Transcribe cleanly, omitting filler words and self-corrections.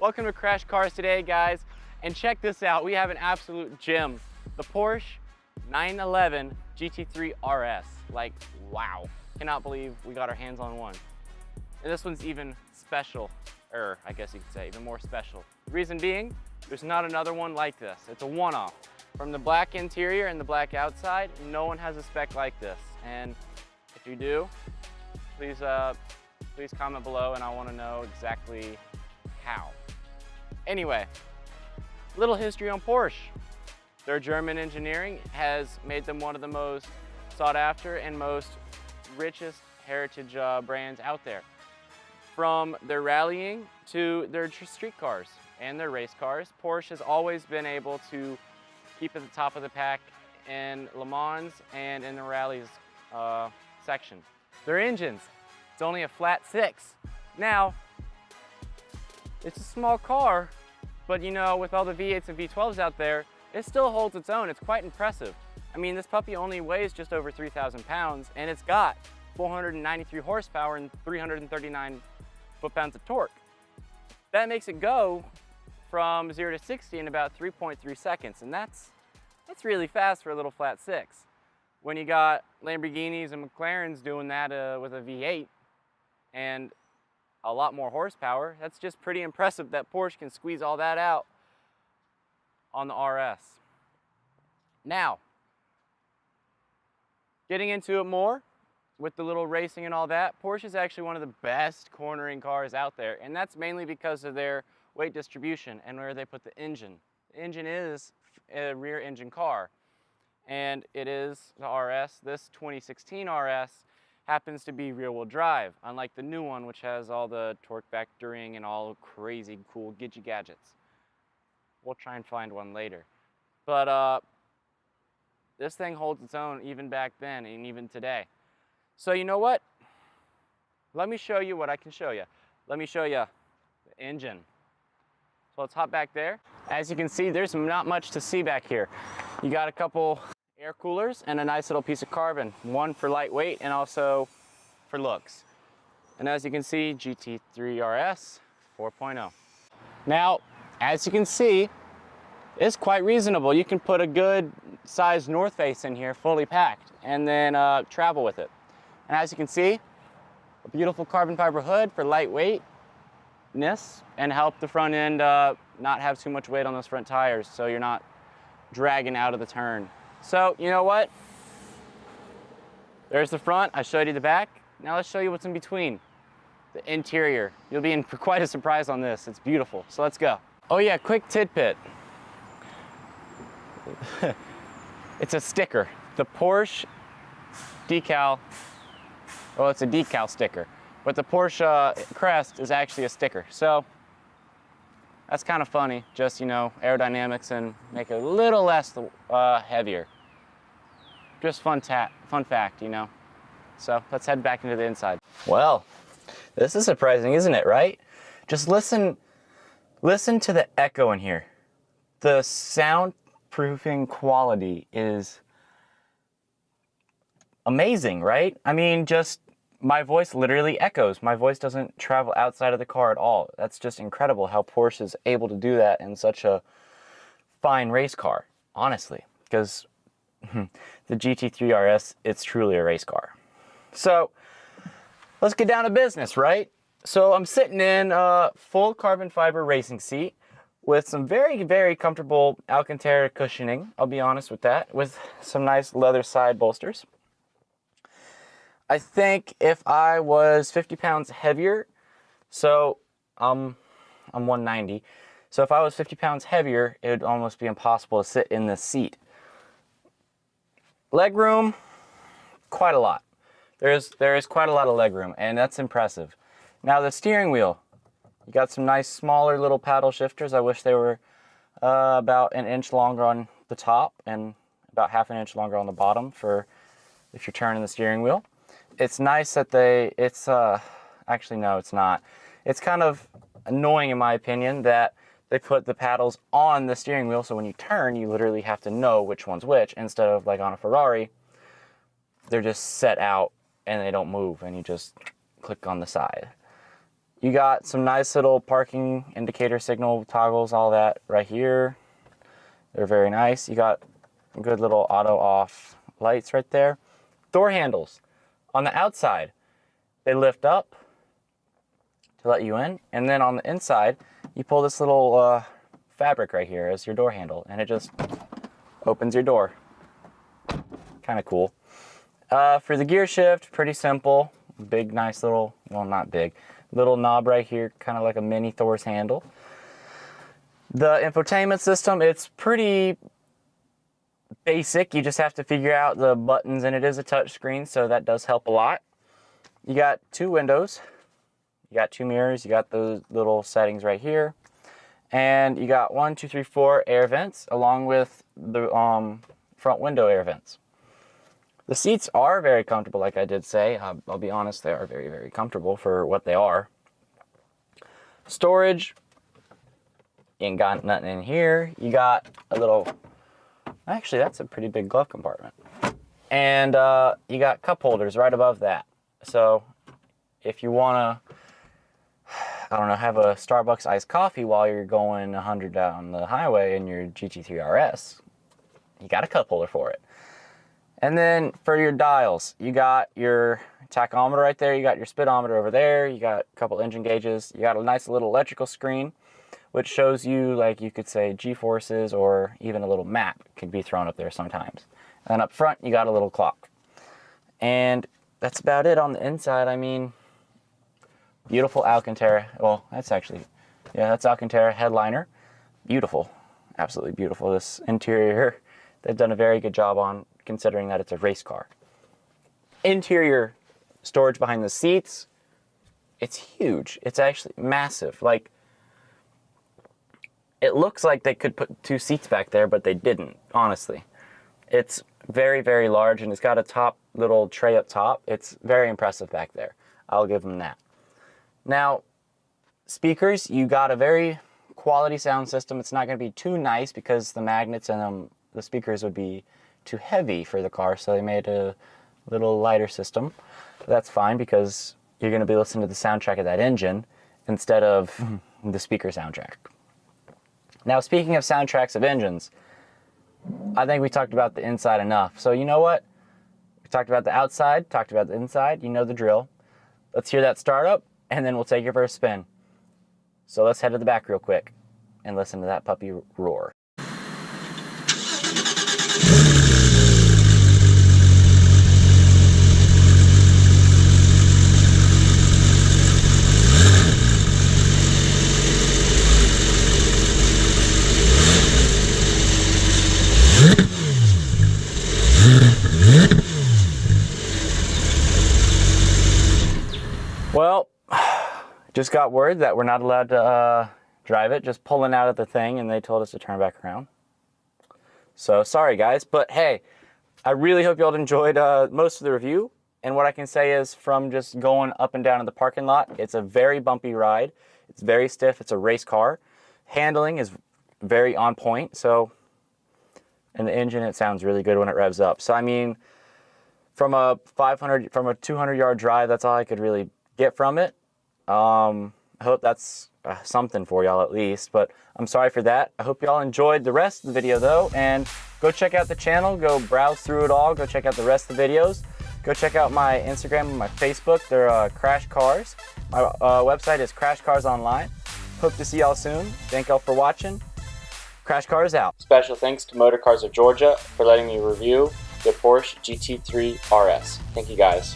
Welcome to Crash Cars today, guys. And check this out, we have an absolute gem. The Porsche 911 GT3 RS. Like, wow. Cannot believe we got our hands on one. And this one's even special, or I guess you could say, even more special. The reason being, there's not another one like this. It's a one-off. From the black interior and the black outside, no one has a spec like this. And if you do, please comment below and I want to know exactly how. Anyway, little history on Porsche. Their German engineering has made them one of the most sought after and most richest heritage brands out there. From their rallying to their street cars and their race cars, Porsche has always been able to keep at the top of the pack in Le Mans and in the rallies section. Their engines, it's only a flat 6. Now, it's a small car, but you know, with all the V8s and V12s out there, it still holds its own. It's quite impressive. I mean, this puppy only weighs just over 3,000 pounds, and it's got 493 horsepower and 339 foot-pounds of torque. That makes it go from 0 to 60 in about 3.3 seconds, and that's really fast for a little flat 6. When you got Lamborghinis and McLarens doing that with a V8 and a lot more horsepower, that's just pretty impressive that Porsche can squeeze all that out on the RS. Now, getting into it more with the little racing and all that, Porsche is actually one of the best cornering cars out there, and that's mainly because of their weight distribution and where they put the engine. The engine is a rear engine car, and it is the RS. This 2016 RS happens to be rear wheel drive, unlike the new one, which has all the torque vectoring and all crazy cool gadgets. We'll try and find one later. But this thing holds its own even back then and even today. So you know what? Let me show you what I can show you. Let me show you the engine. So let's hop back there. As you can see, there's not much to see back here. You got a couple air coolers and a nice little piece of carbon, one for lightweight and also for looks. And as you can see, GT3 RS 4.0. Now, as you can see, it's quite reasonable. You can put a good sized North Face in here, fully packed, and then travel with it. And as you can see, a beautiful carbon fiber hood for lightweightness and help the front end not have too much weight on those front tires, so you're not dragging out of the turn. So, you know what? There's the front, I showed you the back. Now let's show you what's in between. The interior. You'll be in for quite a surprise on this. It's beautiful, so let's go. Oh yeah, quick tidbit. It's a sticker. The Porsche decal, well, it's a decal sticker, but the Porsche crest is actually a sticker. So that's kind of funny, just, you know, aerodynamics and make it a little less heavier. Just fun fact, you know. So let's head back into the inside. Well, this is surprising, isn't it, right? Just listen to the echo in here. The soundproofing quality is amazing, right? I mean, just my voice literally echoes. My voice doesn't travel outside of the car at all. That's just incredible how Porsche is able to do that in such a fine race car, honestly, because the GT3 RS, it's truly a race car. So let's get down to business, right? So I'm sitting in a full carbon fiber racing seat with some very, very comfortable Alcantara cushioning, I'll be honest with that, with some nice leather side bolsters. I think if I was 50 pounds heavier, so I'm 190, so if I was 50 pounds heavier, it would almost be impossible to sit in this seat. Leg room, quite a lot. There is quite a lot of leg room, and that's impressive. Now the steering wheel, you got some nice smaller little paddle shifters. I wish they were about an inch longer on the top and about half an inch longer on the bottom for if you're turning the steering wheel. It's nice that actually no, it's not. It's kind of annoying in my opinion that they put the paddles on the steering wheel, so when you turn, you literally have to know which one's which, instead of like on a Ferrari, they're just set out and they don't move and you just click on the side. You got some nice little parking indicator signal toggles, all that right here. They're very nice. You got good little auto off lights right there. Door handles on the outside, they lift up to let you in, and then on the inside you pull this little fabric right here as your door handle, and it just opens your door. Kind of cool. For the gear shift, pretty simple. Big nice little, well, not big, little knob right here, kind of like a mini Thor's handle. The infotainment system, it's pretty basic. You just have to figure out the buttons, and it is a touch screen, so that does help a lot. You got 2 windows, you got 2 mirrors, you got those little settings right here, and you got 1, 2, 3, 4 air vents along with the front window air vents. The seats are very comfortable, like I did say. I'll be honest, they are very, very comfortable for what they are. Storage, you ain't got nothing in here. You got a little, actually that's a pretty big glove compartment. And you got cup holders right above that. So if you wanna, I don't know, have a Starbucks iced coffee while you're going 100 down the highway in your GT3 RS, you got a cup holder for it. And then for your dials, you got your tachometer right there, you got your speedometer over there, you got a couple engine gauges, you got a nice little electrical screen, which shows you, like you could say, G-forces, or even a little map could be thrown up there sometimes. And up front, you got a little clock. And that's about it on the inside. I mean, beautiful Alcantara. Well, that's actually, yeah, that's Alcantara headliner. Beautiful, absolutely beautiful. This interior, they've done a very good job on, considering that it's a race car. Interior storage behind the seats, it's huge. It's actually massive. Like, it looks like they could put 2 seats back there, but they didn't, honestly. It's very, very large, and it's got a top little tray up top. It's very impressive back there. I'll give them that. Now, speakers, you got a very quality sound system. It's not going to be too nice because the magnets and the speakers would be too heavy for the car, so they made a little lighter system. That's fine because you're going to be listening to the soundtrack of that engine instead of the speaker soundtrack. Now, speaking of soundtracks of engines, I think we talked about the inside enough. So you know what? We talked about the outside, talked about the inside. You know the drill. Let's hear that start up, and then we'll take you for a spin. So let's head to the back real quick and listen to that puppy roar. Well, just got word that we're not allowed to drive it, just pulling out of the thing, and they told us to turn back around. So sorry guys, but hey, I really hope y'all enjoyed most of the review. And what I can say is, from just going up and down in the parking lot, it's a very bumpy ride. It's very stiff. It's a race car. Handling is very on point. So, and the engine, it sounds really good when it revs up. So I mean, from a 200-yard drive, that's all I could really get from it. I hope that's something for y'all at least, but I'm sorry for that. I hope y'all enjoyed the rest of the video though, and go check out the channel, go browse through it all, go check out the rest of the videos. Go check out my Instagram and my Facebook. They're Crash Cars. My website is Crash Cars Online. Hope to see y'all soon. Thank y'all for watching. Crash Cars out. Special thanks to Motor Cars of Georgia for letting me review the Porsche GT3 RS. Thank you guys.